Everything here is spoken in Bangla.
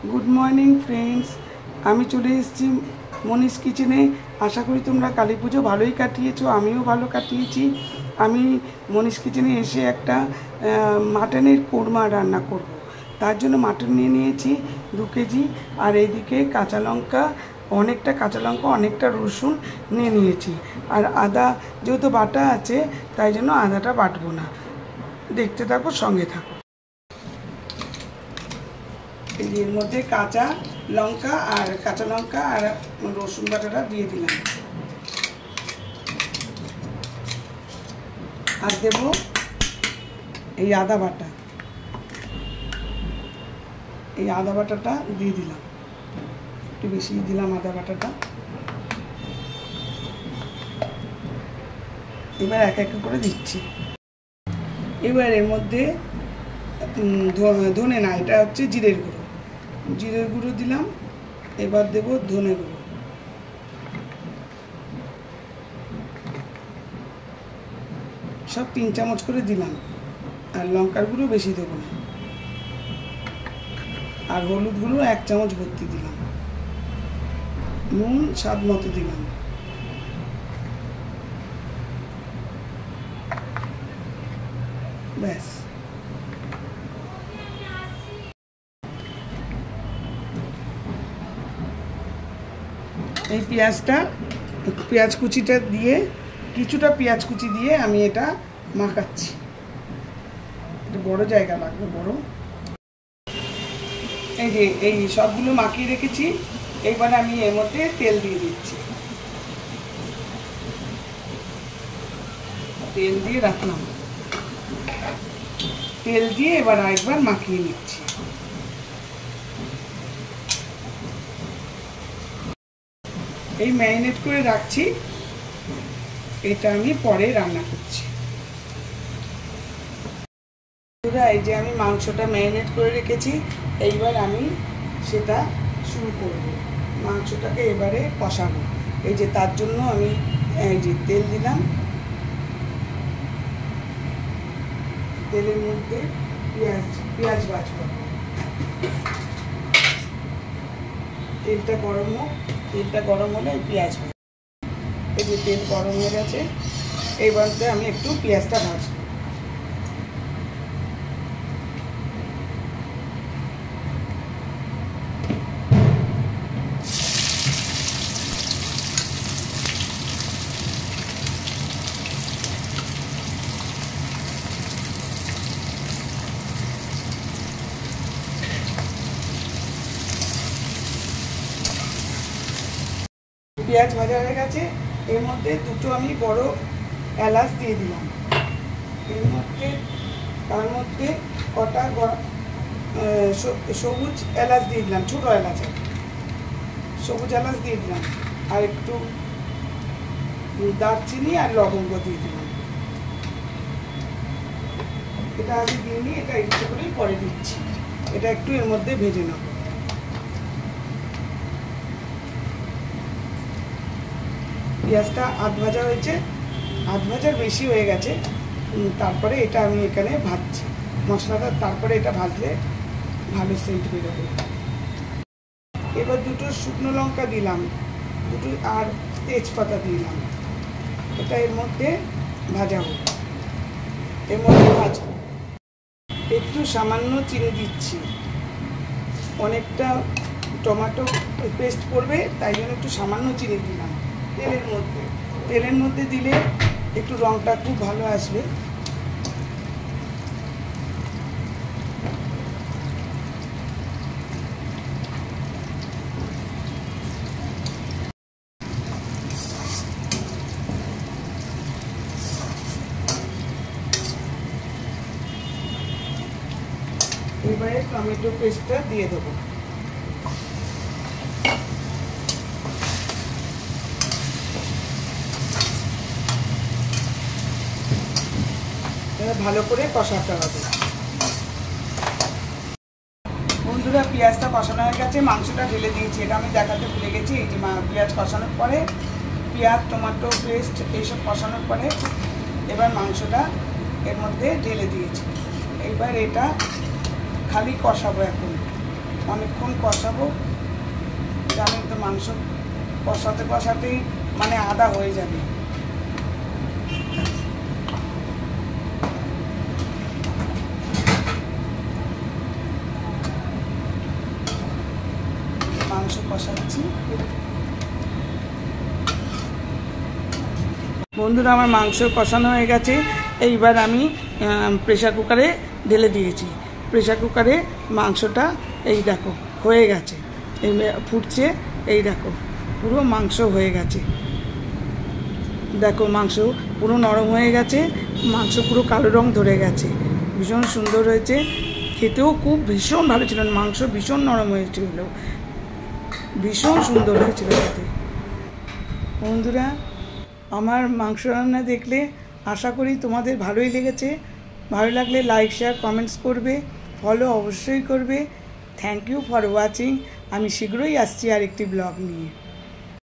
गुड मर्निंग फ्रेंड्स আমি চলে এসেছি মনীষ কিচেনে। আশা করি তোমরা কালী পুজো ভালোই কাটিয়েছো, আমিও ভালো কাটিয়েছি। আমি মনীষ কিচেনে এসে একটা মাটনের কোরমা রান্না করব। তার জন্য মাটন নিয়ে নিয়েছি 2 কেজি, আর এইদিকে কাঁচা লঙ্কা অনেকটা রসুন নিয়ে নিয়েছি, আর আদা যেহেতু বাটা আছে তাই জন্য আদাটা বাটবো না। দেখতে থাকো, সঙ্গে থাকো। এর মধ্যে কাঁচা লঙ্কা আর রসুন বাটাটা দিয়ে দিলাম, আর দেব এই আদা বাটাটা দিয়ে দিলাম, একটু বেশি দিলাম আদা বাটাটা। এবার এক এক করে দিচ্ছি। এবার এর মধ্যে ধনে না, এটা হচ্ছে জিরের গুঁড়ো দিলাম। এবার দেব ধনে গুঁড়ো, সব 3 চামচ করে দিলাম, আর লঙ্কার গুঁড়ো বেশি দেবো না, আর হলুদ গুঁড়ো 1 চামচ ভর্তি দিলাম, নুন স্বাদ মতো দিলাম। ব্যাস, এই পেঁয়াজ কুচিটা দিয়ে, কিছুটা পেঁয়াজ কুচি দিয়ে আমি এটা মাখাচ্ছি। এটা বড় জায়গা লাগবে, বড়। এই যে এই সবগুলো মাখিয়ে রেখেছি, এইবার আমি এর মধ্যে তেল দিয়ে দিচ্ছি। তেল দিয়ে রাখলাম, তেল দিয়ে এবার আরেকবার মাখিয়ে নিচ্ছি। এই ম্যারিনেট করে রাখছি, এটা আমি পরে রান্না করছি। এই যে আমি মাংসটা ম্যারিনেট করে রেখেছি, এইবার আমি সেটা শুরু করব। মাংসটাকে এবারে কষাবো। এই যে তার জন্য আমি এই যে তেল দিলাম, তেলের মধ্যে পেঁয়াজ ভাজবো। তেলটা গরম হলে পেঁয়াজ ভাজবো। এই যে তেল গরম হয়ে গেছে, এইবারতে আমি একটু পেঁয়াজটা ভাজবো। পেঁয়াজ ভাজা হয়ে গেছে, এর মধ্যে 2টো আমি বড় এলাচ দিয়ে দিলাম। তার মধ্যে কটা সবুজ এলাচ দিয়ে দিলাম, ছোটো এলাচ, সবুজ এলাচ দিয়ে দিলাম, আর একটু দারচিনি আর লবঙ্গ দিয়ে দিলাম। এটা আমি দিইনি, এটা ইচ্ছে করেই পরে দিচ্ছি। এটা একটু এর মধ্যে ভেজে নেব। পেঁয়াজটা আধ ভাজা হয়েছে, আধ ভাজার বেশি হয়ে গেছে। তারপরে এটা আমি এখানে ভাজছি মশলাটা, তারপরে এটা ভাজলে ভালো সেন্ট বেরোবে। এবার 2টো শুকনো লঙ্কা দিলাম, 2টো আর তেজপাতা দিলাম। এটা এর মধ্যে ভাজাবো, এর মধ্যে ভাজবো। একটু সামান্য চিনি দিচ্ছি, অনেকটা টমেটো পেস্ট করবে তাই জন্য একটু সামান্য চিনি দিলাম তেলের মধ্যে দিলে একটু রঙটা খুব ভালো আসবে। এবারে টমেটো পেস্টটা দিয়ে দেবো। ভালো করে কষাতে হবে। বন্ধুরা, পেঁয়াজটা কষানো হয়ে গেছে, মাংসটা ঢেলে দিয়েছি। এটা আমি দেখাতে ভুলে গেছি। এই যে পেঁয়াজ কষানোর পরে, পেঁয়াজ টমেটো পেস্ট এইসব কষানোর পরে এবার মাংসটা এর মধ্যে ঢেলে দিয়েছি। এবার এটা খালি কষাবো এখন। অনেকক্ষণ কষাবো। জানেন তো মাংস কষাতে কষাতেই মানে আদা হয়ে যাবে। মাংস কষাচ্ছি। বন্ধুরা, আমার মাংস কষানো হয়ে গেছে। এইবার আমি প্রেশার কুকারে ঢেলে দিয়েছি। প্রেশার কুকারে মাংসটা এই দেখো হয়ে গেছে, এই ফুটছে, এই দেখো পুরো মাংস হয়ে গেছে। দেখো মাংস পুরো নরম হয়ে গেছে, মাংস পুরো কালো রং ধরে গেছে, ভীষণ সুন্দর হয়েছে। খেতেও খুব ভীষণ ভালো ছিল, মাংস ভীষণ নরম হয়েছিল, ভীষণ সুন্দর হয়েছিল খেতে। বন্ধুরা, আমার মাংস রান্না দেখলে আশা করি তোমাদের ভালোই লেগেছে। ভালো লাগলে লাইক, শেয়ার, কমেন্টস করবে, ফলো অবশ্যই করবে। Thank you for watching. আমি শীঘ্রই আসছি আরেকটি ব্লগ নিয়ে।